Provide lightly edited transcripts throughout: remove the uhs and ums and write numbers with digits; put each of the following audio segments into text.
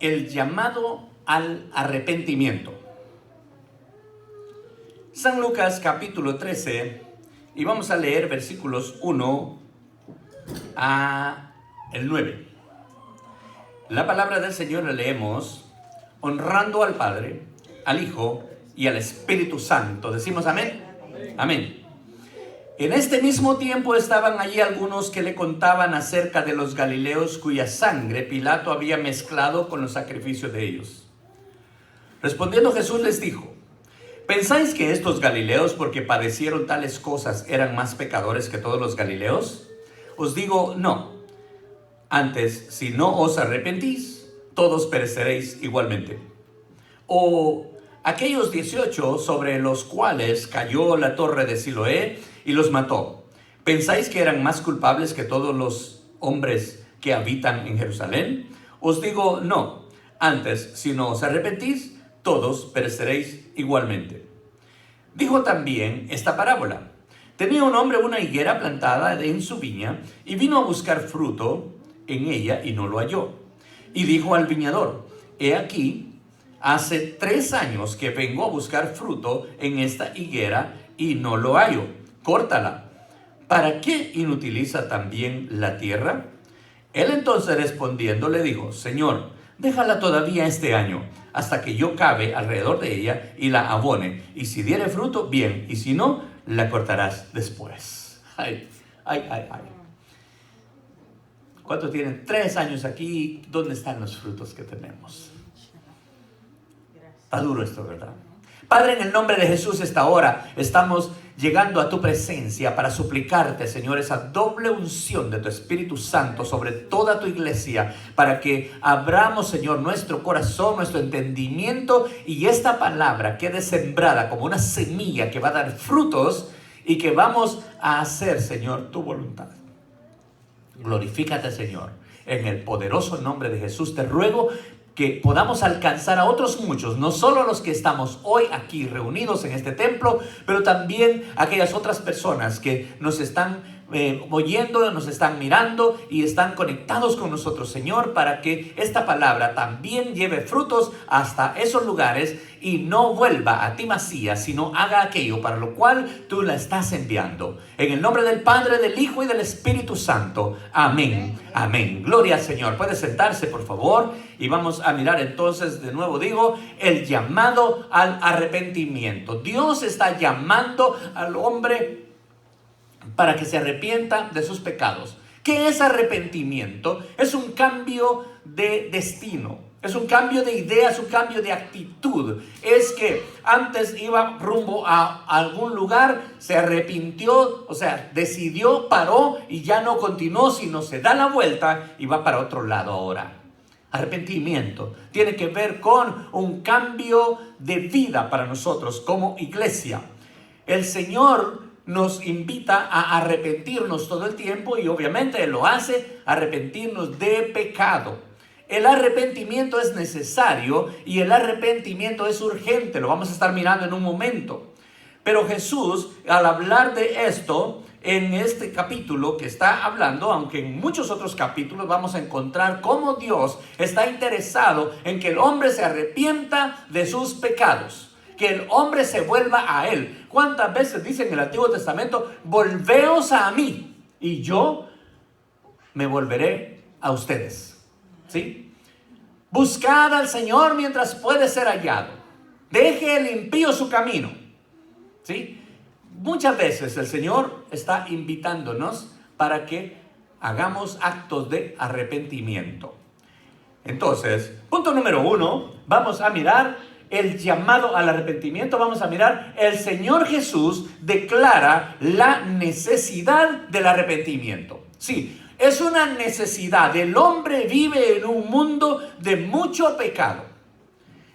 el llamado al arrepentimiento. San Lucas capítulo 13, y vamos a leer versículos 1 a el 9. La palabra del Señor la leemos honrando al Padre, al Hijo y al Espíritu Santo. ¿Decimos amén? Amén. En este mismo tiempo estaban allí algunos que le contaban acerca de los galileos cuya sangre Pilato había mezclado con los sacrificios de ellos. Respondiendo Jesús les dijo: ¿pensáis que estos galileos, porque padecieron tales cosas, eran más pecadores que todos los galileos? Os digo, no. Antes, si no os arrepentís, todos pereceréis igualmente. O aquellos 18 sobre los cuales cayó la torre de Siloé y los mató, ¿pensáis que eran más culpables que todos los hombres que habitan en Jerusalén? Os digo, no. Antes, si no os arrepentís, todos pereceréis igualmente. Dijo también esta parábola: tenía un hombre una higuera plantada en su viña, y vino a buscar fruto en ella y no lo halló. Y dijo al viñador: he aquí, hace 3 años que vengo a buscar fruto en esta higuera y no lo hallo. Córtala. ¿Para qué inutiliza también la tierra? Él entonces respondiendo le dijo: Señor, déjala todavía este año, hasta que yo cabe alrededor de ella y la abone. Y si diere fruto, bien, y si no, la cortarás después. Ay. ¿Cuántos tienen 3 años aquí? ¿Dónde están los frutos que tenemos? Está duro esto, ¿verdad? Padre, en el nombre de Jesús, esta hora estamos llegando a tu presencia para suplicarte, Señor, esa doble unción de tu Espíritu Santo sobre toda tu iglesia, para que abramos, Señor, nuestro corazón, nuestro entendimiento, y esta palabra quede sembrada como una semilla que va a dar frutos y que vamos a hacer, Señor, tu voluntad. Glorifícate, Señor, en el poderoso nombre de Jesús. Te ruego que podamos alcanzar a otros muchos, no solo los que estamos hoy aquí reunidos en este templo, pero también aquellas otras personas que nos están oyendo, nos están mirando y están conectados con nosotros, Señor, para que esta palabra también lleve frutos hasta esos lugares y no vuelva a ti vacía, sino haga aquello para lo cual tú la estás enviando. En el nombre del Padre, del Hijo y del Espíritu Santo. Amén. Amén. Gloria al Señor. Puede sentarse, por favor, y vamos a mirar entonces, de nuevo digo, el llamado al arrepentimiento. Dios está llamando al hombre para que se arrepienta de sus pecados. ¿Qué es arrepentimiento? Es un cambio de destino, es un cambio de ideas, un cambio de actitud. Es que antes iba rumbo a algún lugar, se arrepintió, o sea, decidió, paró y ya no continuó, sino se da la vuelta y va para otro lado ahora. Arrepentimiento tiene que ver con un cambio de vida para nosotros como iglesia. El Señor nos invita a arrepentirnos todo el tiempo, y obviamente Él lo hace, arrepentirnos de pecado. El arrepentimiento es necesario y el arrepentimiento es urgente. Lo vamos a estar mirando en un momento. Pero Jesús, al hablar de esto, en este capítulo que está hablando, aunque en muchos otros capítulos vamos a encontrar cómo Dios está interesado en que el hombre se arrepienta de sus pecados, que el hombre se vuelva a Él. ¿Cuántas veces dice en el Antiguo Testamento: volveos a mí y yo me volveré a ustedes? ¿Sí? Buscad al Señor mientras puede ser hallado. Deje el impío su camino. ¿Sí? Muchas veces el Señor está invitándonos para que hagamos actos de arrepentimiento. Entonces, punto número 1, vamos a mirar el llamado al arrepentimiento. Vamos a mirar, el Señor Jesús declara la necesidad del arrepentimiento. Sí, es una necesidad. El hombre vive en un mundo de mucho pecado.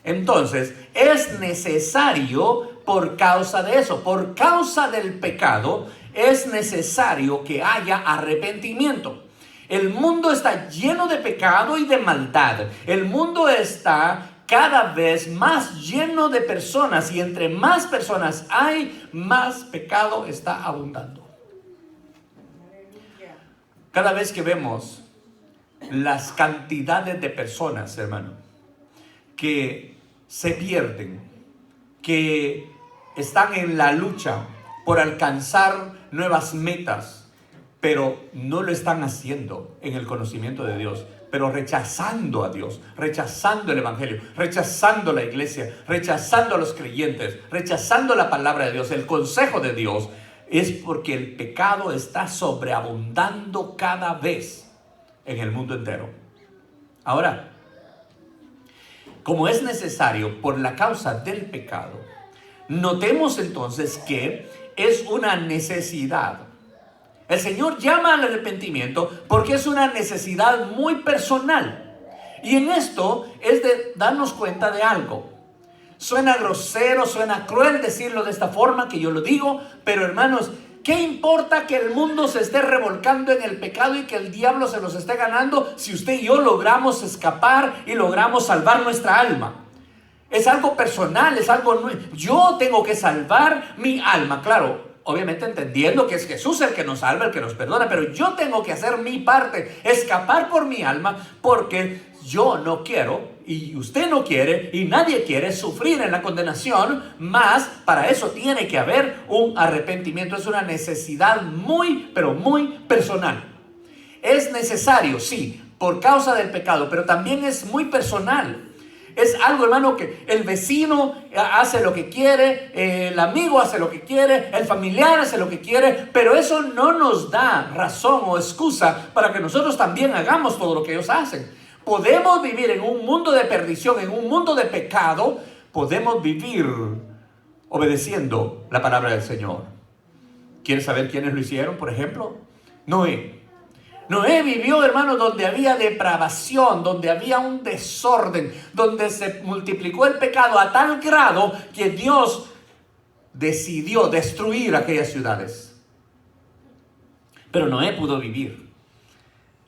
Entonces, es necesario por causa de eso, por causa del pecado, es necesario que haya arrepentimiento. El mundo está lleno de pecado y de maldad. El mundo está cada vez más lleno de personas, y entre más personas hay, más pecado está abundando. Cada vez que vemos las cantidades de personas, hermano, que se pierden, que están en la lucha por alcanzar nuevas metas, pero no lo están haciendo en el conocimiento de Dios, pero rechazando a Dios, rechazando el Evangelio, rechazando la iglesia, rechazando a los creyentes, rechazando la palabra de Dios, el consejo de Dios, es porque el pecado está sobreabundando cada vez en el mundo entero. Ahora, como es necesario por la causa del pecado, notemos entonces que es una necesidad. El Señor llama al arrepentimiento porque es una necesidad muy personal. Y en esto es de darnos cuenta de algo. Suena grosero, suena cruel decirlo de esta forma que yo lo digo, pero hermanos, ¿qué importa que el mundo se esté revolcando en el pecado y que el diablo se los esté ganando si usted y yo logramos escapar y logramos salvar nuestra alma? Es algo personal, es algo nuevo. Yo tengo que salvar mi alma, claro, obviamente entendiendo que es Jesús el que nos salva, el que nos perdona, pero yo tengo que hacer mi parte, escapar por mi alma, porque yo no quiero, y usted no quiere, y nadie quiere sufrir en la condenación, más para eso tiene que haber un arrepentimiento. Es una necesidad muy, pero muy personal. Es necesario, sí, por causa del pecado, pero también es muy personal. Es algo, hermano, que el vecino hace lo que quiere, el amigo hace lo que quiere, el familiar hace lo que quiere, pero eso no nos da razón o excusa para que nosotros también hagamos todo lo que ellos hacen. Podemos vivir en un mundo de perdición, en un mundo de pecado, podemos vivir obedeciendo la palabra del Señor. ¿Quieres saber quiénes lo hicieron? Por ejemplo, Noé. Noé vivió, hermano, donde había depravación, donde había un desorden, donde se multiplicó el pecado a tal grado que Dios decidió destruir aquellas ciudades. Pero Noé pudo vivir.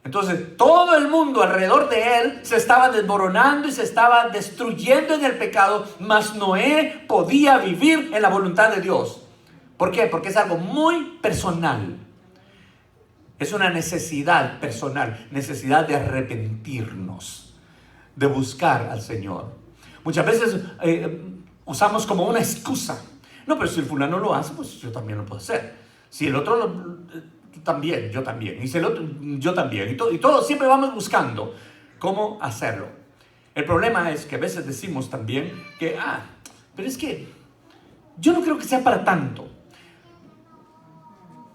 Entonces, todo el mundo alrededor de él se estaba desmoronando y se estaba destruyendo en el pecado, mas Noé podía vivir en la voluntad de Dios. ¿Por qué? Porque es algo muy personal. Es una necesidad personal, necesidad de arrepentirnos, de buscar al Señor. Muchas veces usamos como una excusa. No, pero si el fulano lo hace, pues yo también lo puedo hacer. Si el otro también, yo también. Y si el otro, yo también. Y todos siempre vamos buscando cómo hacerlo. El problema es que a veces decimos también que, pero es que yo no creo que sea para tanto.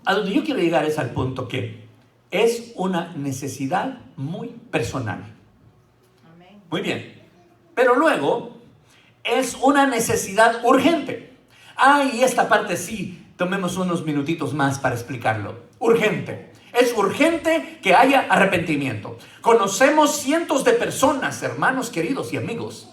A donde yo quiero llegar es al punto que es una necesidad muy personal. Amén. Muy bien. Pero luego es una necesidad urgente. Y esta parte sí, tomemos unos minutitos más para explicarlo. Urgente. Es urgente que haya arrepentimiento. Conocemos cientos de personas, hermanos queridos y amigos.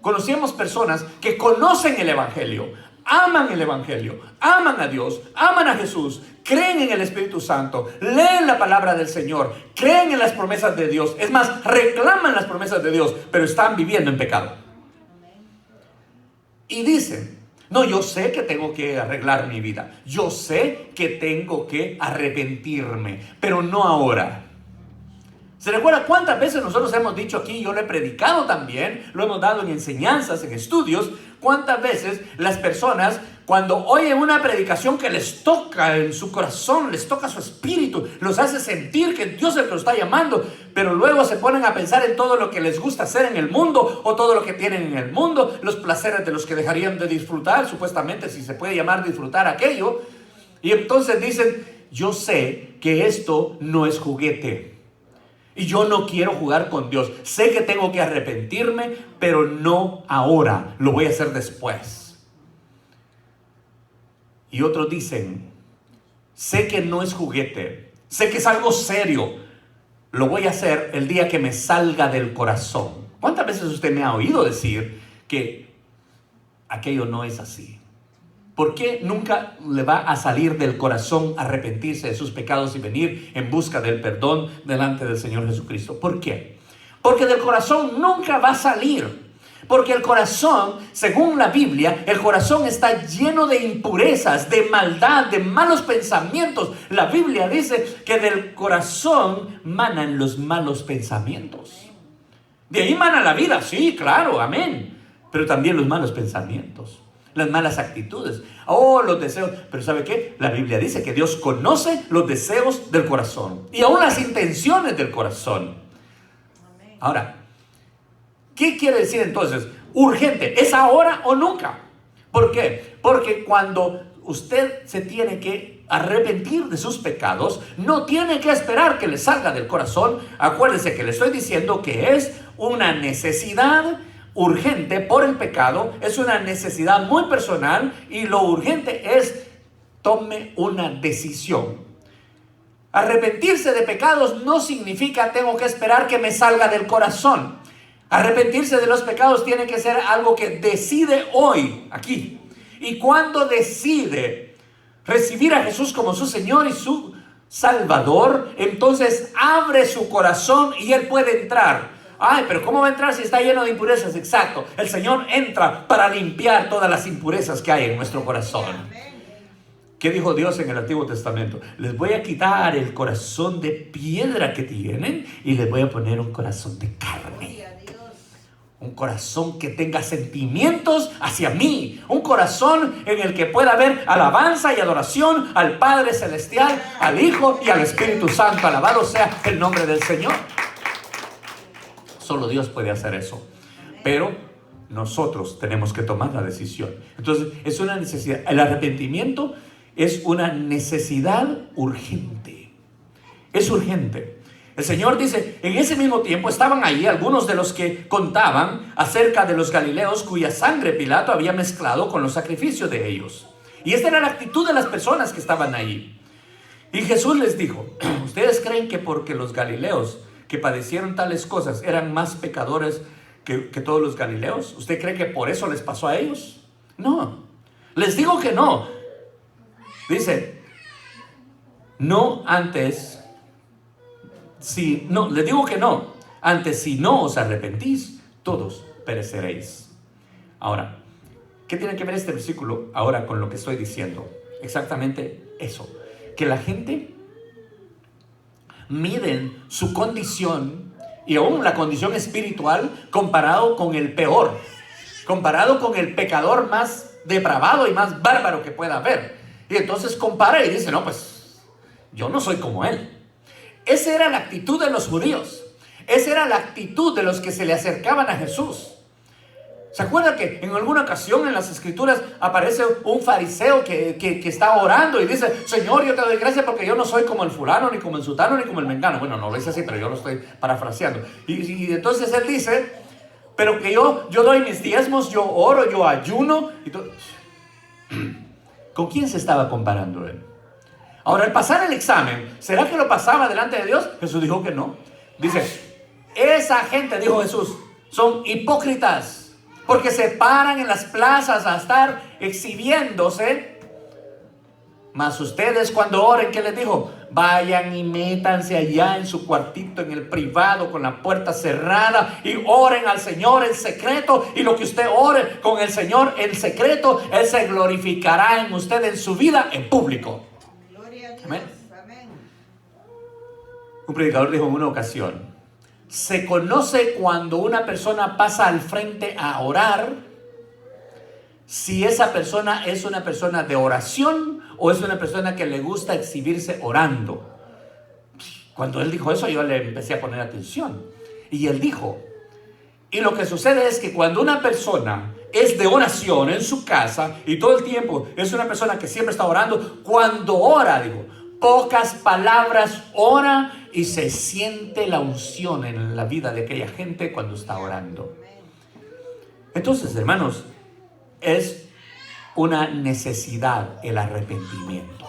Conocemos personas que conocen el Evangelio, aman el Evangelio, aman a Dios, aman a Jesús, creen en el Espíritu Santo, leen la palabra del Señor, creen en las promesas de Dios. Es más, reclaman las promesas de Dios, pero están viviendo en pecado. Y dicen, no, yo sé que tengo que arreglar mi vida, yo sé que tengo que arrepentirme, pero no ahora. ¿Se recuerda cuántas veces nosotros hemos dicho aquí? Yo lo he predicado también, lo hemos dado en enseñanzas, en estudios. Cuántas veces las personas, cuando oyen una predicación que les toca en su corazón, les toca su espíritu, los hace sentir que Dios es el que los está llamando, pero luego se ponen a pensar en todo lo que les gusta hacer en el mundo, o todo lo que tienen en el mundo, los placeres de los que dejarían de disfrutar, supuestamente, si se puede llamar disfrutar aquello. Y entonces dicen, yo sé que esto no es juguete. Y yo no quiero jugar con Dios. Sé que tengo que arrepentirme, pero no ahora. Lo voy a hacer después. Y otros dicen, sé que no es juguete. Sé que es algo serio. Lo voy a hacer el día que me salga del corazón. ¿Cuántas veces usted me ha oído decir que aquello no es así? ¿Por qué nunca le va a salir del corazón arrepentirse de sus pecados y venir en busca del perdón delante del Señor Jesucristo? ¿Por qué? Porque del corazón nunca va a salir. Porque el corazón, según la Biblia, el corazón está lleno de impurezas, de maldad, de malos pensamientos. La Biblia dice que del corazón manan los malos pensamientos. De ahí mana la vida, sí, claro, amén. Pero también los malos pensamientos, las malas actitudes, los deseos. Pero ¿sabe qué? La Biblia dice que Dios conoce los deseos del corazón y aún las intenciones del corazón. Ahora, ¿qué quiere decir entonces? Urgente, ¿es ahora o nunca? ¿Por qué? Porque cuando usted se tiene que arrepentir de sus pecados, no tiene que esperar que le salga del corazón. Acuérdese que le estoy diciendo que es una necesidad urgente por el pecado, es una necesidad muy personal, y lo urgente es: tome una decisión. Arrepentirse de pecados no significa tengo que esperar que me salga del corazón. Arrepentirse de los pecados tiene que ser algo que decide hoy, aquí. Y cuando decide recibir a Jesús como su Señor y su Salvador, entonces abre su corazón y Él puede entrar. Ay, pero ¿cómo va a entrar si está lleno de impurezas? Exacto, el Señor entra para limpiar todas las impurezas que hay en nuestro corazón. ¿Qué dijo Dios en el Antiguo Testamento? Les voy a quitar el corazón de piedra que tienen y les voy a poner un corazón de carne. Un corazón que tenga sentimientos hacia mí. Un corazón en el que pueda haber alabanza y adoración al Padre Celestial, al Hijo y al Espíritu Santo. Alabado sea el nombre del Señor. Solo Dios puede hacer eso. Pero nosotros tenemos que tomar la decisión. Entonces, es una necesidad. El arrepentimiento es una necesidad urgente. Es urgente. El Señor dice, en ese mismo tiempo estaban ahí algunos de los que contaban acerca de los galileos cuya sangre Pilato había mezclado con los sacrificios de ellos. Y esta era la actitud de las personas que estaban ahí. Y Jesús les dijo, ¿ustedes creen que porque los galileos que padecieron tales cosas eran más pecadores que todos los galileos? ¿Usted cree que por eso les pasó a ellos? No, les digo que no. Dice, no antes... les digo que no. Antes, si no os arrepentís, todos pereceréis. Ahora, ¿qué tiene que ver este versículo ahora con lo que estoy diciendo? Exactamente eso. Que la gente miden su condición y aún la condición espiritual comparado con el peor, comparado con el pecador más depravado y más bárbaro que pueda haber. Y entonces compara y dice, no, pues yo no soy como él. Esa era la actitud de los judíos. Esa era la actitud de los que se le acercaban a Jesús. ¿Se acuerda que en alguna ocasión en las Escrituras aparece un fariseo que está orando y dice, Señor, yo te doy gracias porque yo no soy como el fulano, ni como el sutano, ni como el mengano? Bueno, no lo dice así, pero yo lo estoy parafraseando. Y entonces él dice, pero que yo doy mis diezmos, yo oro, yo ayuno. ¿Con quién se estaba comparando él? Ahora, al pasar el examen, ¿será que lo pasaba delante de Dios? Jesús dijo que no. Dice, esa gente, dijo Jesús, son hipócritas, porque se paran en las plazas a estar exhibiéndose. Mas ustedes cuando oren, ¿qué les dijo? Vayan y métanse allá en su cuartito, en el privado, con la puerta cerrada, y oren al Señor en secreto. Y lo que usted ore con el Señor en secreto, Él se glorificará en usted en su vida en público. Amén. Un predicador dijo en una ocasión, se conoce cuando una persona pasa al frente a orar, si esa persona es una persona de oración o es una persona que le gusta exhibirse orando. Cuando él dijo eso, yo le empecé a poner atención. Y él dijo, y lo que sucede es que cuando una persona es de oración en su casa y todo el tiempo es una persona que siempre está orando, cuando ora, digo, pocas palabras ora y se siente la unción en la vida de aquella gente cuando está orando. Entonces, hermanos, es una necesidad el arrepentimiento.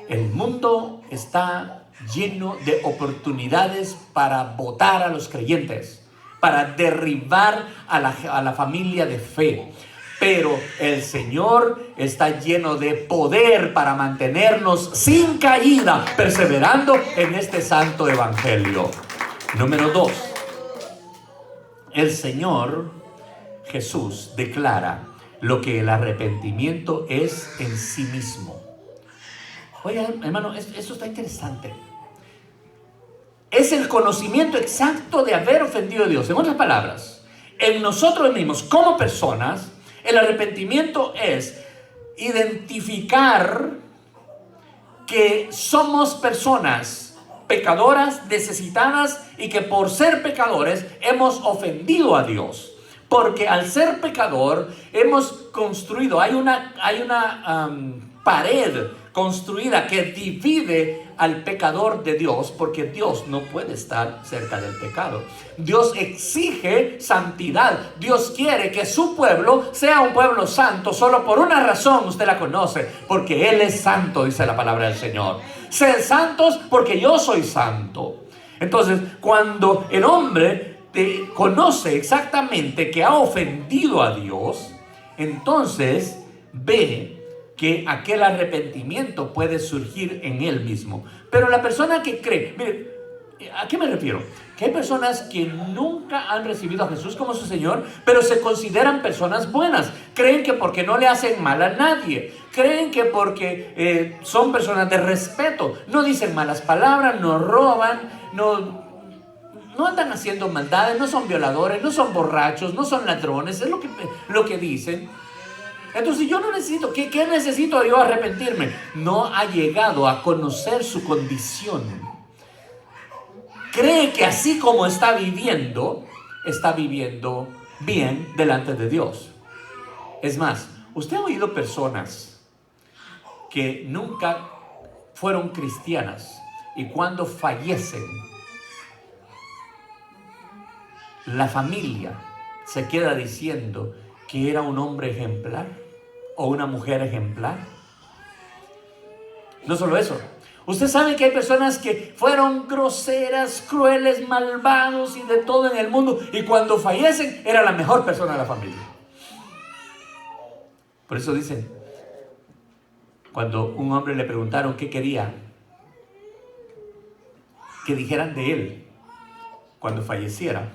El mundo está lleno de oportunidades para botar a los creyentes, para derribar a la familia de fe. Pero el Señor está lleno de poder para mantenernos sin caída, perseverando en este santo evangelio. Número 2. El Señor Jesús declara lo que el arrepentimiento es en sí mismo. Oiga, hermano, eso está interesante. es el conocimiento exacto de haber ofendido a Dios. En otras palabras, en nosotros mismos como personas, el arrepentimiento es identificar que somos personas pecadoras, necesitadas, y que por ser pecadores hemos ofendido a Dios. Porque al ser pecador hemos construido, hay una pared construida que divide al pecador de Dios, porque Dios no puede estar cerca del pecado. Dios exige santidad. Dios quiere que su pueblo sea un pueblo santo. Solo por una razón, usted la conoce: porque Él es santo, dice la palabra del Señor. Sed santos porque yo soy santo. Entonces, cuando el hombre conoce exactamente que ha ofendido a Dios, entonces ve que aquel arrepentimiento puede surgir en él mismo. Pero la persona que cree, mire, ¿a qué me refiero? Que hay personas que nunca han recibido a Jesús como su Señor, pero se consideran personas buenas. Creen que porque no le hacen mal a nadie, creen que porque son personas de respeto, no dicen malas palabras, no roban, no andan haciendo maldades, no son violadores, no son borrachos, no son ladrones, es lo que dicen. Entonces yo no necesito, ¿qué necesito yo arrepentirme? No ha llegado a conocer su condición. Cree que así como está viviendo bien delante de Dios. Es más, usted ha oído personas que nunca fueron cristianas y cuando fallecen, la familia se queda diciendo que era un hombre ejemplar o una mujer ejemplar. No solo eso, usted sabe que hay personas que fueron groseras, crueles, malvados y de todo en el mundo, y cuando fallecen era la mejor persona de la familia. Por eso dicen, cuando un hombre le preguntaron qué quería que dijeran de él cuando falleciera,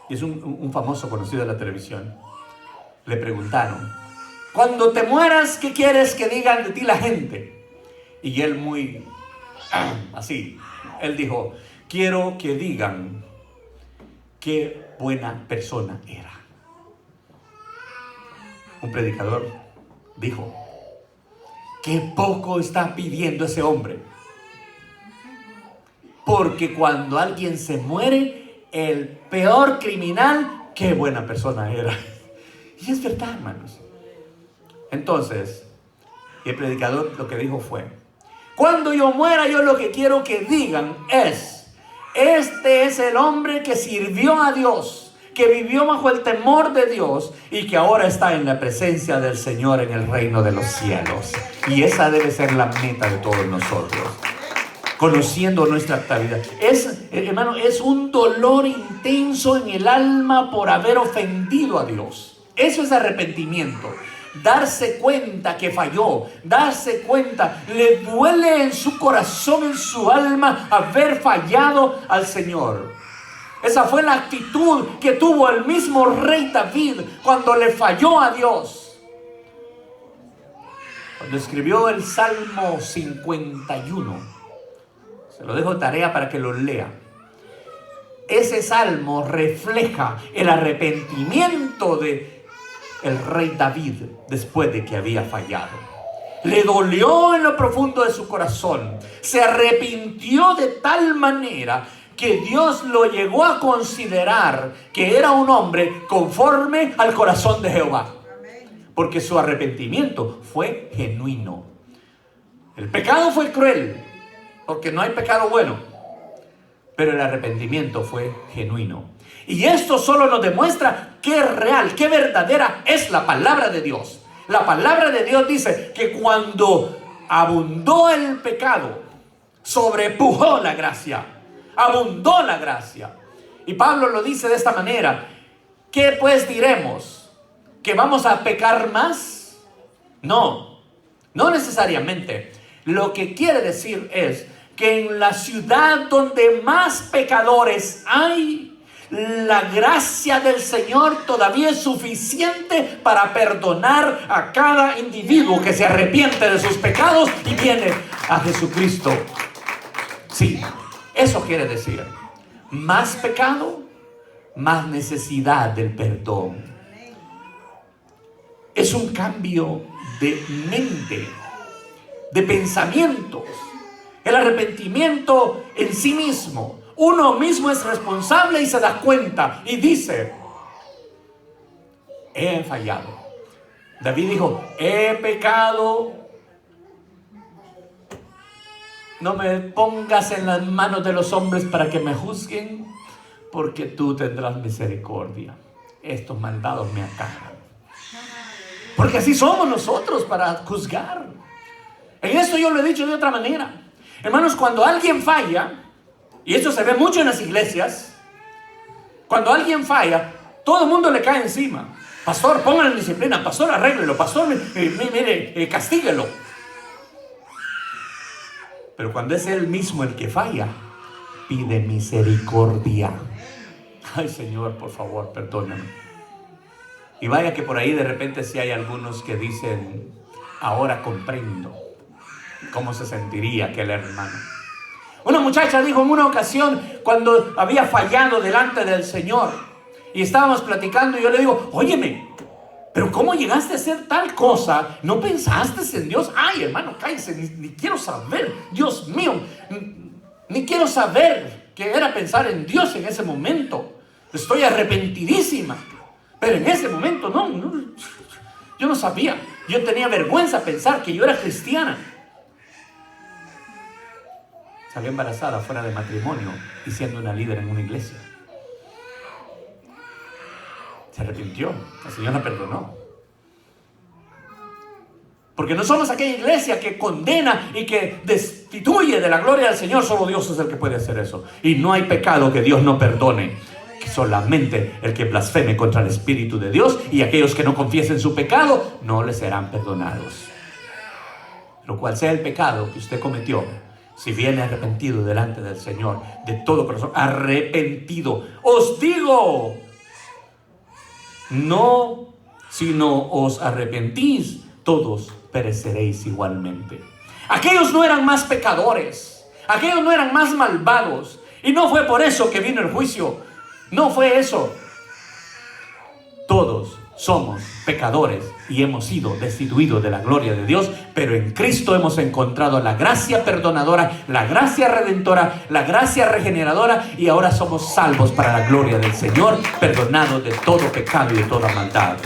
y es un famoso conocido de la televisión, le preguntaron: cuando te mueras, ¿qué quieres que digan de ti la gente? Y él muy así, él dijo: quiero que digan qué buena persona era. Un predicador dijo: qué poco está pidiendo ese hombre, porque cuando alguien se muere, el peor criminal, qué buena persona era. Y es verdad, hermanos. Entonces, el predicador lo que dijo fue: cuando yo muera, yo lo que quiero que digan es: este es el hombre que sirvió a Dios, que vivió bajo el temor de Dios y que ahora está en la presencia del Señor en el reino de los cielos. Y esa debe ser la meta de todos nosotros, conociendo nuestra actualidad. Hermano, es un dolor intenso en el alma por haber ofendido a Dios. Eso es arrepentimiento. Darse cuenta que falló, darse cuenta, le duele en su corazón, en su alma, haber fallado al Señor. Esa fue la actitud que tuvo el mismo rey David cuando le falló a Dios. Cuando escribió el Salmo 51, se lo dejo tarea para que lo lea. Ese salmo refleja el arrepentimiento de el rey David después de que había fallado. Le dolió en lo profundo de su corazón. Se arrepintió de tal manera que Dios lo llegó a considerar que era un hombre conforme al corazón de Jehová. Porque su arrepentimiento fue genuino. El pecado fue cruel, porque no hay pecado bueno, pero el arrepentimiento fue genuino. Y esto solo nos demuestra qué real, qué verdadera es la palabra de Dios. La palabra de Dios dice que cuando abundó el pecado, sobrepujó la gracia, abundó la gracia. Y Pablo lo dice de esta manera: ¿qué pues diremos? ¿Que vamos a pecar más? No, no necesariamente. Lo que quiere decir es que en la ciudad donde más pecadores hay, la gracia del Señor todavía es suficiente para perdonar a cada individuo que se arrepiente de sus pecados y viene a Jesucristo. Sí, eso quiere decir. más pecado, más necesidad del perdón. Es un cambio de mente, de pensamientos. El arrepentimiento en sí mismo. Uno mismo es responsable y se da cuenta y dice: he fallado. David dijo: he pecado. No me pongas en las manos de los hombres para que me juzguen, porque tú tendrás misericordia. Estos malvados me acaban. Porque así somos nosotros para juzgar. En esto yo lo he dicho de otra manera. Hermanos, cuando alguien falla, y esto se ve mucho en las iglesias, cuando alguien falla, todo el mundo le cae encima. Pastor, póngale disciplina. Pastor, arréglelo. Pastor, mire, castíguelo. Pero cuando es él mismo el que falla, pide misericordia. Ay, Señor, por favor, perdóname. Y vaya que por ahí de repente sí hay algunos que dicen: ahora comprendo cómo se sentiría aquel hermano. Una muchacha dijo en una ocasión, cuando había fallado delante del Señor, y estábamos platicando, y yo le digo: óyeme, pero ¿cómo llegaste a hacer tal cosa? ¿No pensaste en Dios? Ay, hermano, cállese, ni quiero saber. Dios mío, ni quiero saber qué era pensar en Dios en ese momento. Estoy arrepentidísima. Pero en ese momento no, yo no sabía. Yo tenía vergüenza pensar que yo era cristiana. Salió embarazada fuera de matrimonio y siendo una líder en una iglesia. Se arrepintió, el Señor la perdonó. Porque no somos aquella iglesia que condena y que destituye de la gloria del Señor. Solo Dios es el que puede hacer eso. Y no hay pecado que Dios no perdone. Que solamente el que blasfeme contra el Espíritu de Dios, y aquellos que no confiesen su pecado no les serán perdonados. Pero cual sea el pecado que usted cometió, si viene arrepentido delante del Señor, de todo corazón, arrepentido, os digo, no, si no os arrepentís, todos pereceréis igualmente. Aquellos no eran más pecadores, aquellos no eran más malvados, y no fue por eso que vino el juicio. No fue eso. Todos somos pecadores y hemos sido destituidos de la gloria de Dios, pero en Cristo hemos encontrado la gracia perdonadora, la gracia redentora, la gracia regeneradora, y ahora somos salvos para la gloria del Señor, perdonados de todo pecado y de toda maldad.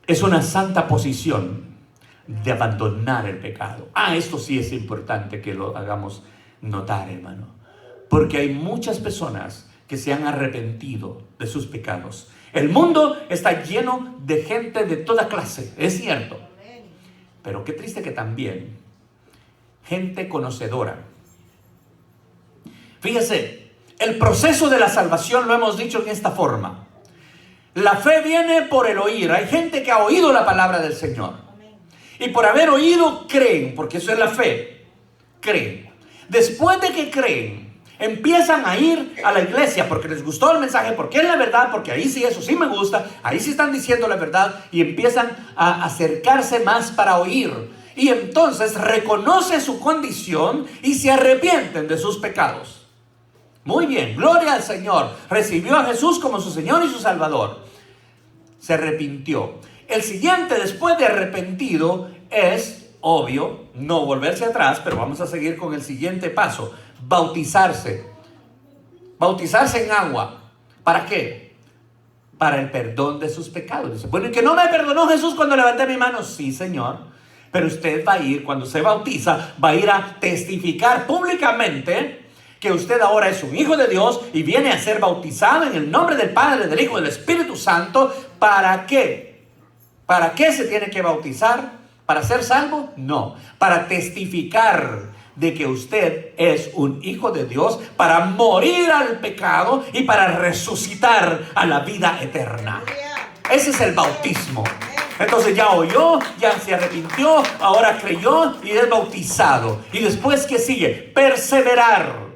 Es una santa posición de abandonar el pecado. Esto sí es importante que lo hagamos notar, hermano, porque hay muchas personas que se han arrepentido de sus pecados. El mundo está lleno de gente de toda clase, es cierto. Pero qué triste que también gente conocedora. Fíjese, el proceso de la salvación lo hemos dicho en esta forma. La fe viene por el oír. Hay gente que ha oído la palabra del Señor. Y por haber oído, creen, porque eso es la fe. Creen. Después de que creen, empiezan a ir a la iglesia porque les gustó el mensaje, porque es la verdad, porque ahí sí, eso sí me gusta, ahí sí están diciendo la verdad, y empiezan a acercarse más para oír. Y entonces reconoce su condición y se arrepienten de sus pecados. Muy bien, gloria al Señor. Recibió a Jesús como su Señor y su Salvador. Se arrepintió. El siguiente, después de arrepentido, es obvio no volverse atrás, pero vamos a seguir con el siguiente paso: bautizarse. Bautizarse en agua. ¿Para qué? Para el perdón de sus pecados. Dice: bueno, ¿y que no me perdonó Jesús cuando levanté mi mano? Sí, Señor. Pero usted va a ir, cuando se bautiza, va a ir a testificar públicamente que usted ahora es un hijo de Dios y viene a ser bautizado en el nombre del Padre, del Hijo y del Espíritu Santo. ¿Para qué? ¿Para qué se tiene que bautizar? ¿Para ser salvo? No. Para testificar de que usted es un hijo de Dios, para morir al pecado y para resucitar a la vida eterna. Ese es el bautismo. Entonces ya oyó, ya se arrepintió, ahora creyó y es bautizado. Y después, ¿qué sigue? Perseverar.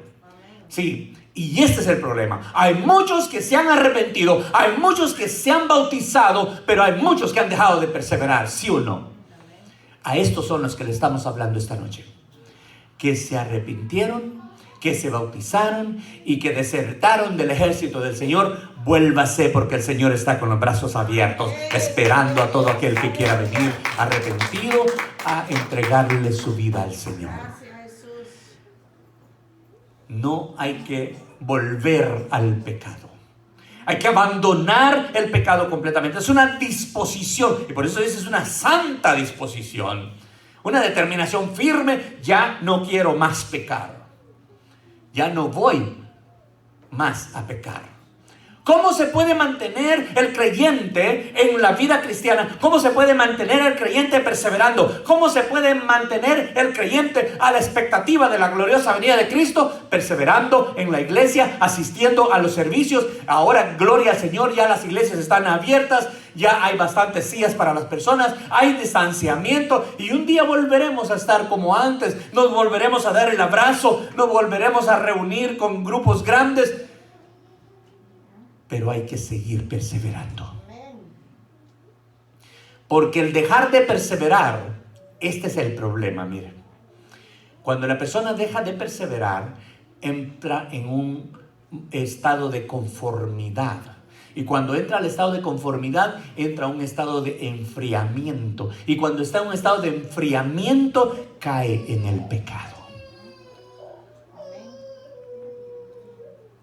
Sí, y este es el problema. Hay muchos que se han arrepentido, hay muchos que se han bautizado, pero hay muchos que han dejado de perseverar, ¿sí o no? A estos son los que le estamos hablando esta noche, que se arrepintieron, que se bautizaron y que desertaron del ejército del Señor, vuélvase, porque el Señor está con los brazos abiertos, esperando a todo aquel que quiera venir arrepentido a entregarle su vida al Señor. No hay que volver al pecado. Hay que abandonar el pecado completamente. Es una disposición, y por eso dice, es una santa disposición, una determinación firme. Ya no quiero más pecar. Ya no voy más a pecar. ¿Cómo se puede mantener el creyente en la vida cristiana? ¿Cómo se puede mantener el creyente perseverando? ¿Cómo se puede mantener el creyente a la expectativa de la gloriosa venida de Cristo? Perseverando en la iglesia, asistiendo a los servicios. Ahora, gloria al Señor, ya las iglesias están abiertas, ya hay bastantes sillas para las personas, hay distanciamiento, y un día volveremos a estar como antes. Nos volveremos a dar el abrazo, nos volveremos a reunir con grupos grandes. Pero hay que seguir perseverando. Porque el dejar de perseverar, este es el problema, miren. Cuando la persona deja de perseverar, entra en un estado de conformidad. Y cuando entra al estado de conformidad, entra a un estado de enfriamiento. Y cuando está en un estado de enfriamiento, cae en el pecado.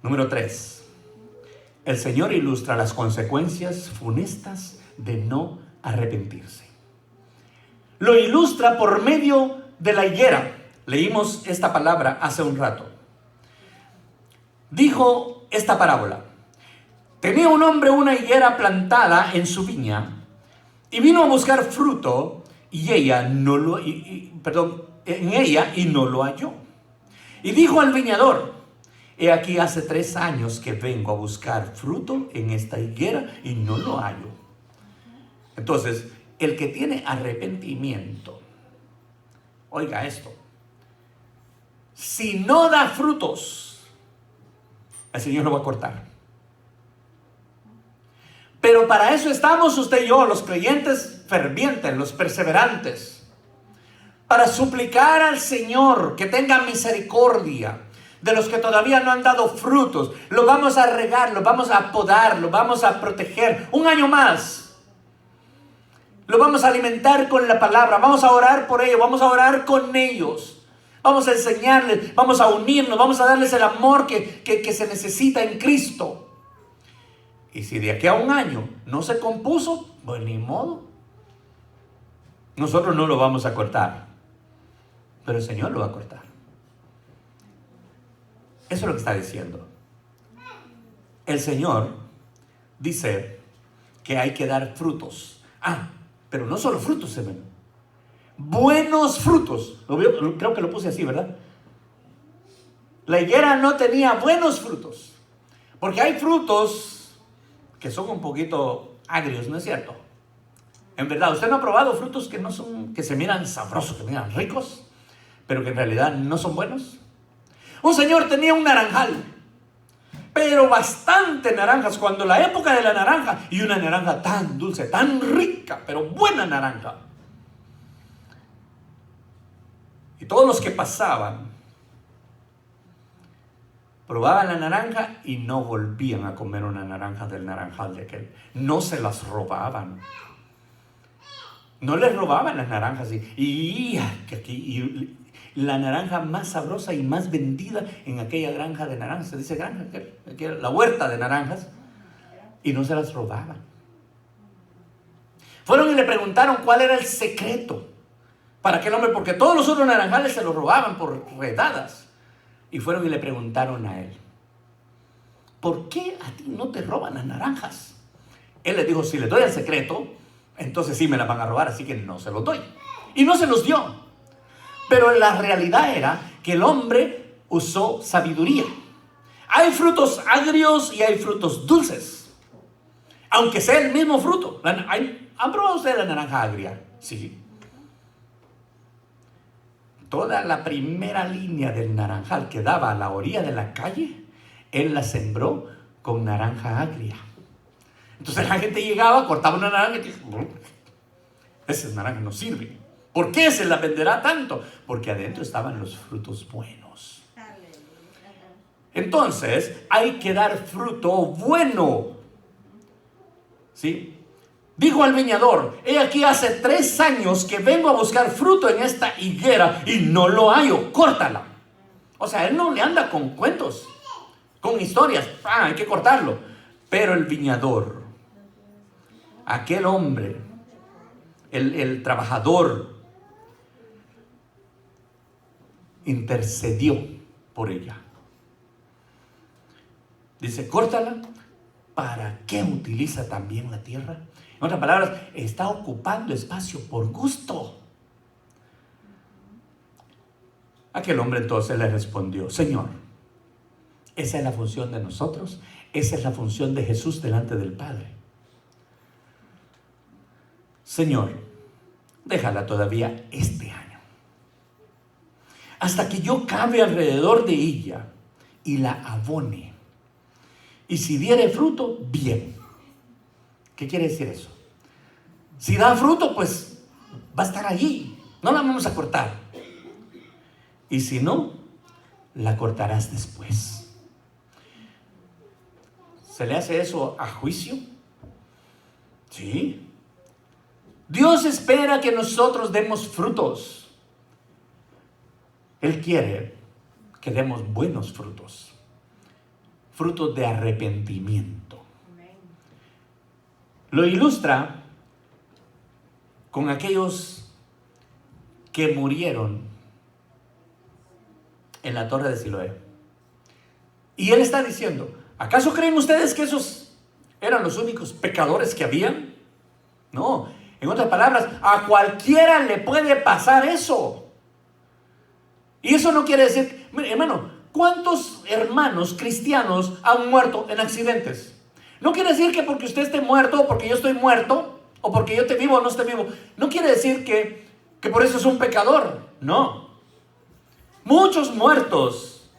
Número 3. El Señor ilustra las consecuencias funestas de no arrepentirse. Lo ilustra por medio de la higuera. Leímos esta palabra hace un rato. Dijo esta parábola: tenía un hombre una higuera plantada en su viña y vino a buscar fruto en ella y no lo halló. Y dijo al viñador: he aquí hace 3 años que vengo a buscar fruto en esta higuera y no lo hallo. Entonces, el que tiene arrepentimiento, oiga esto, si no da frutos, el Señor lo va a cortar. Pero para eso estamos usted y yo, los creyentes fervientes, los perseverantes, para suplicar al Señor que tenga misericordia de los que todavía no han dado frutos. Los vamos a regar, los vamos a podar, los vamos a proteger 1 año más. Los vamos a alimentar con la palabra, vamos a orar por ellos, vamos a orar con ellos. Vamos a enseñarles, vamos a unirnos, vamos a darles el amor que se necesita en Cristo. Y si de aquí a 1 año no se compuso, pues ni modo. Nosotros no lo vamos a cortar, pero el Señor lo va a cortar. Eso es lo que está diciendo. El Señor dice que hay que dar frutos. Pero no solo frutos se ven. Buenos frutos. Creo que lo puse así, ¿verdad? La higuera no tenía buenos frutos. Porque hay frutos que son un poquito agrios, ¿no es cierto? En verdad, ¿usted no ha probado frutos que no son, que se miran sabrosos, que miran ricos, pero que en realidad no son buenos? Un señor tenía un naranjal, pero bastante naranjas, cuando la época de la naranja, y una naranja tan dulce, tan rica, pero buena naranja. Y todos los que pasaban probaban la naranja y no volvían a comer una naranja del naranjal de aquel. No se las robaban. No les robaban las naranjas. Y la naranja más sabrosa y más vendida en aquella granja de naranjas, se dice granja, la huerta de naranjas, y no se las robaban. Fueron y le preguntaron cuál era el secreto para aquel hombre, porque todos los otros naranjales se los robaban por redadas. Y fueron y le preguntaron a él: ¿por qué a ti no te roban las naranjas? Él les dijo: si les doy el secreto, entonces sí me las van a robar, así que no se los doy. Y no se los dio. Pero la realidad era que el hombre usó sabiduría. Hay frutos agrios y hay frutos dulces, aunque sea el mismo fruto. ¿Han probado ustedes la naranja agria? Sí. Toda la primera línea del naranjal que daba a la orilla de la calle, él la sembró con naranja agria. Entonces la gente llegaba, cortaba una naranja y decía: esa naranja no sirve. ¿Por qué se la venderá tanto? Porque adentro estaban los frutos buenos. Entonces hay que dar fruto bueno. ¿Sí? Dijo al viñador: he aquí hace 3 años que vengo a buscar fruto en esta higuera y no lo hallo, córtala. O sea, él no le anda con cuentos, con historias. Hay que cortarlo. Pero el viñador, aquel hombre, el trabajador, intercedió por ella. Dice: córtala. ¿Para qué utiliza también la tierra? En otras palabras, está ocupando espacio por gusto. Aquel hombre entonces le respondió: Señor, esa es la función de nosotros, esa es la función de Jesús delante del Padre. Señor, déjala todavía este año, hasta que yo cabe alrededor de ella y la abone. Y si diere fruto, bien. ¿Qué quiere decir eso? Si da fruto, pues va a estar allí. No la vamos a cortar. Y si no, la cortarás después. ¿Se le hace eso a juicio? Sí. Dios espera que nosotros demos frutos. Él quiere que demos buenos frutos. Frutos de arrepentimiento. Lo ilustra con aquellos que murieron en la torre de Siloé. Y él está diciendo: ¿acaso creen ustedes que esos eran los únicos pecadores que habían? No, en otras palabras, a cualquiera le puede pasar eso. Y eso no quiere decir, hermano, ¿cuántos hermanos cristianos han muerto en accidentes? No quiere decir que porque usted esté muerto, o porque yo estoy muerto, o porque yo esté vivo o no esté vivo. No quiere decir que por eso es un pecador. No. Muchos muertos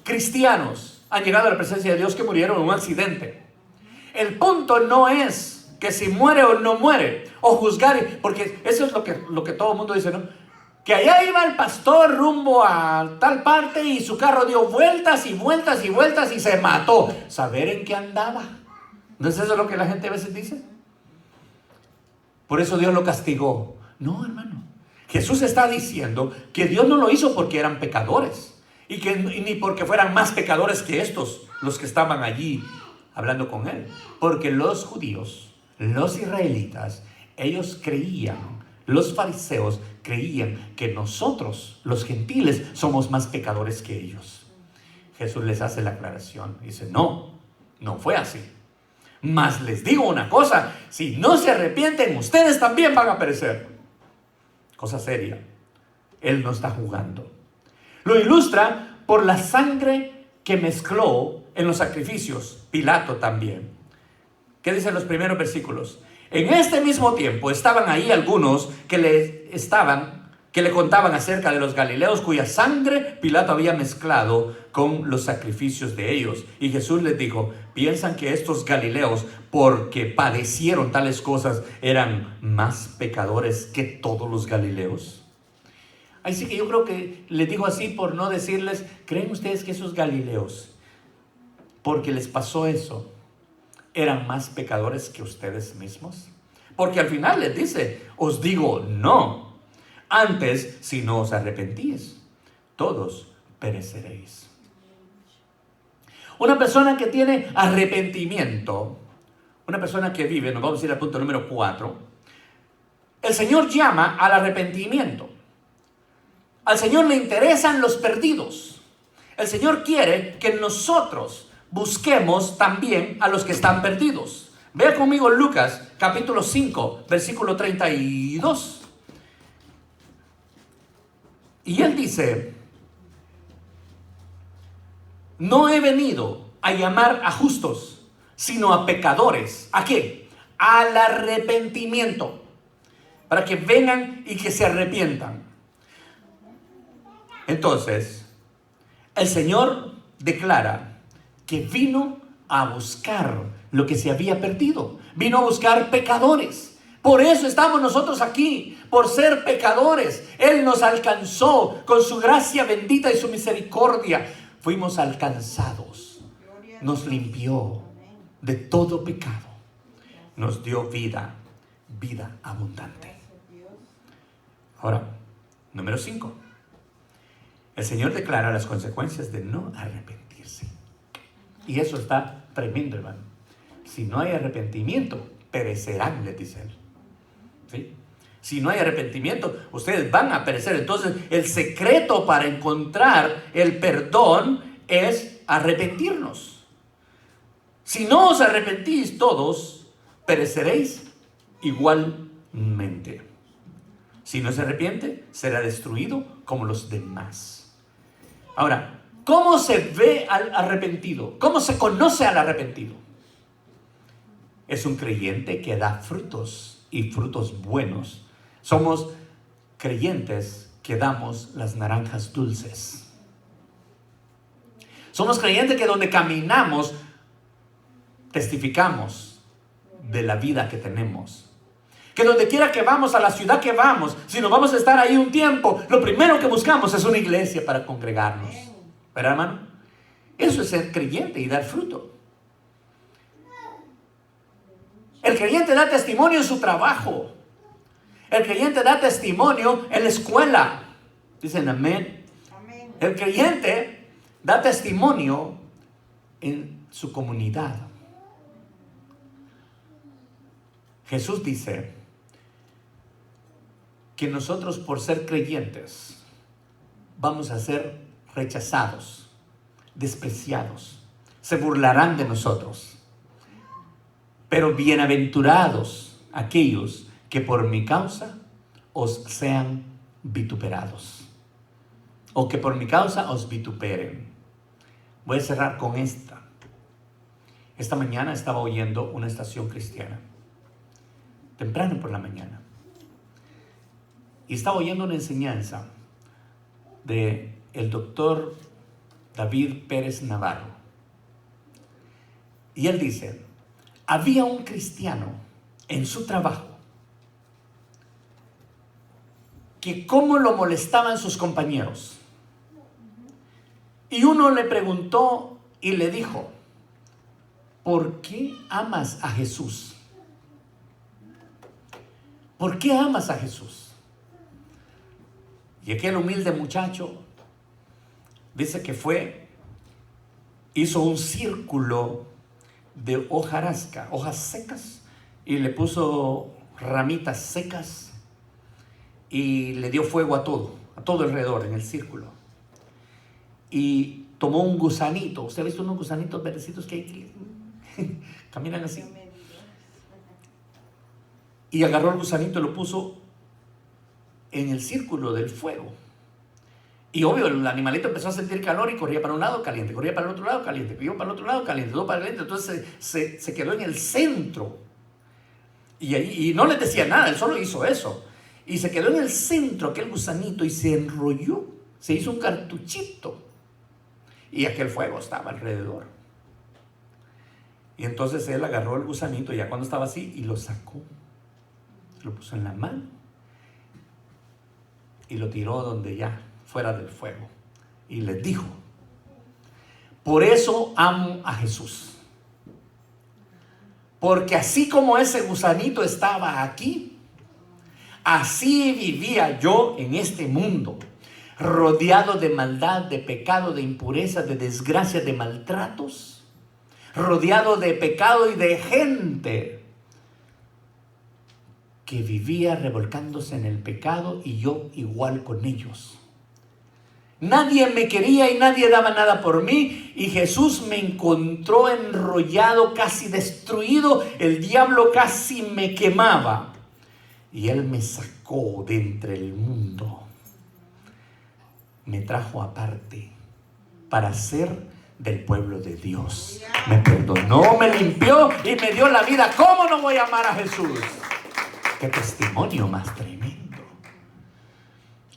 cristianos han llegado a la presencia de Dios que murieron en un accidente. El punto no es que si muere o no muere, o juzgar, porque eso es lo que todo el mundo dice, ¿no? Que allá iba el pastor rumbo a tal parte y su carro dio vueltas y vueltas y vueltas y se mató. ¿Saber en qué andaba? ¿No es eso lo que la gente a veces dice? Por eso Dios lo castigó. No, hermano. Jesús está diciendo que Dios no lo hizo porque eran pecadores. Y ni porque fueran más pecadores que estos, los que estaban allí hablando con él. Porque los judíos, los israelitas, ellos creían, los fariseos creían que nosotros, los gentiles, somos más pecadores que ellos. Jesús les hace la aclaración. Dice: no fue así. Mas les digo una cosa: si no se arrepienten, ustedes también van a perecer. Cosa seria. Él no está jugando. Lo ilustra por la sangre que mezcló en los sacrificios. Pilato también. ¿Qué dicen los primeros versículos? En este mismo tiempo estaban ahí algunos que le contaban acerca de los galileos cuya sangre Pilato había mezclado con los sacrificios de ellos. Y Jesús les dijo: ¿piensan que estos galileos, porque padecieron tales cosas, eran más pecadores que todos los galileos? Así que yo creo que les digo así por no decirles: ¿creen ustedes que esos galileos, porque les pasó eso, eran más pecadores que ustedes mismos? Porque al final les dice: os digo no. Antes, si no os arrepentís, todos pereceréis. Una persona que tiene arrepentimiento, una persona que vive, nos vamos a ir al punto número 4. El Señor llama al arrepentimiento. Al Señor le interesan los perdidos. El Señor quiere que nosotros busquemos también a los que están perdidos. Vea conmigo Lucas capítulo 5, versículo 32. Y él dice: no he venido a llamar a justos, sino a pecadores. ¿A qué? Al arrepentimiento. Para que vengan y que se arrepientan. Entonces, el Señor declara que vino a buscar lo que se había perdido. Vino a buscar pecadores. Por eso estamos nosotros aquí, por ser pecadores. Él nos alcanzó con su gracia bendita y su misericordia. fuimos alcanzados, nos limpió de todo pecado, nos dio vida, vida abundante. Ahora, número 5. El Señor declara las consecuencias de no arrepentirse. Y eso está tremendo, hermano. Si no hay arrepentimiento, perecerán, le dice él. ¿Sí? Si no hay arrepentimiento, ustedes van a perecer. Entonces, el secreto para encontrar el perdón es arrepentirnos. Si no os arrepentís todos, pereceréis igualmente. Si no se arrepiente, será destruido como los demás. Ahora, ¿cómo se ve al arrepentido? ¿Cómo se conoce al arrepentido? Es un creyente que da frutos y frutos buenos. Somos creyentes que damos las naranjas dulces. Somos creyentes que donde caminamos testificamos de la vida que tenemos. Que donde quiera que vamos, a la ciudad que vamos, si nos vamos a estar ahí un tiempo, lo primero que buscamos es una iglesia para congregarnos. ¿Verdad, hermano? Eso es ser creyente y dar fruto. El creyente da testimonio en su trabajo. El creyente da testimonio en la escuela. Dicen amén. El creyente da testimonio en su comunidad. Jesús dice que nosotros, por ser creyentes, vamos a ser rechazados, despreciados, se burlarán de nosotros. Pero bienaventurados aquellos que por mi causa os sean vituperados, o que por mi causa os vituperen. Voy a cerrar con esta. Esta mañana estaba oyendo una estación cristiana, temprano por la mañana, y estaba oyendo una enseñanza de el doctor David Pérez Navarro. Y él dice, había un cristiano en su trabajo que cómo lo molestaban sus compañeros. Y uno le preguntó y le dijo, ¿por qué amas a Jesús? ¿Por qué amas a Jesús? Y aquel humilde muchacho dice que hizo un círculo de hojarasca, hojas secas, y le puso ramitas secas y le dio fuego a todo alrededor en el círculo. Y tomó un gusanito. ¿Usted ha visto unos gusanitos verdecitos que hay que caminan así? Y agarró el gusanito y lo puso en el círculo del fuego. Y obvio, el animalito empezó a sentir calor y corría para un lado caliente, corría para el otro lado caliente, corría para el otro lado caliente, todo para caliente. Entonces se quedó en el centro. Y no le decía nada, él solo hizo eso. Y se quedó en el centro aquel gusanito y se enrolló, se hizo un cartuchito. Y aquel fuego estaba alrededor. Y entonces él agarró el gusanito ya cuando estaba así y lo sacó. Lo puso en la mano y lo tiró donde ya, fuera del fuego. Y les dijo, por eso amo a Jesús. Porque así como ese gusanito estaba aquí, así vivía yo en este mundo, rodeado de maldad, de pecado, de impureza, de desgracia, de maltratos, rodeado de pecado y de gente que vivía revolcándose en el pecado y yo igual con ellos. Nadie me quería y nadie daba nada por mí, y Jesús me encontró enrollado, casi destruido, el diablo casi me quemaba y Él me sacó de entre el mundo, me trajo aparte para ser del pueblo de Dios, me perdonó, me limpió y me dio la vida. ¿Cómo no voy a amar a Jesús? ¡Qué testimonio más tremendo!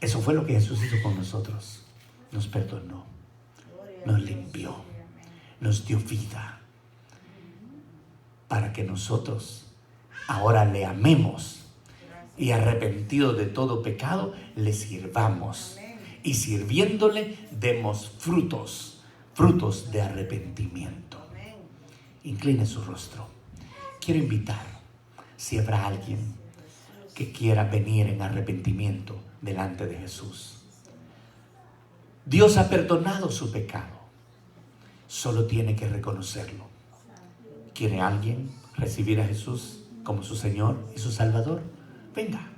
Eso fue lo que Jesús hizo con nosotros. Nos perdonó, nos limpió, nos dio vida para que nosotros ahora le amemos y, arrepentidos de todo pecado, le sirvamos y sirviéndole demos frutos frutos de arrepentimiento. Incline su rostro. Quiero invitar, si habrá alguien que quiera venir en arrepentimiento delante de Jesús. Dios ha perdonado su pecado. Solo tiene que reconocerlo. ¿Quiere alguien recibir a Jesús como su Señor y su Salvador? Venga.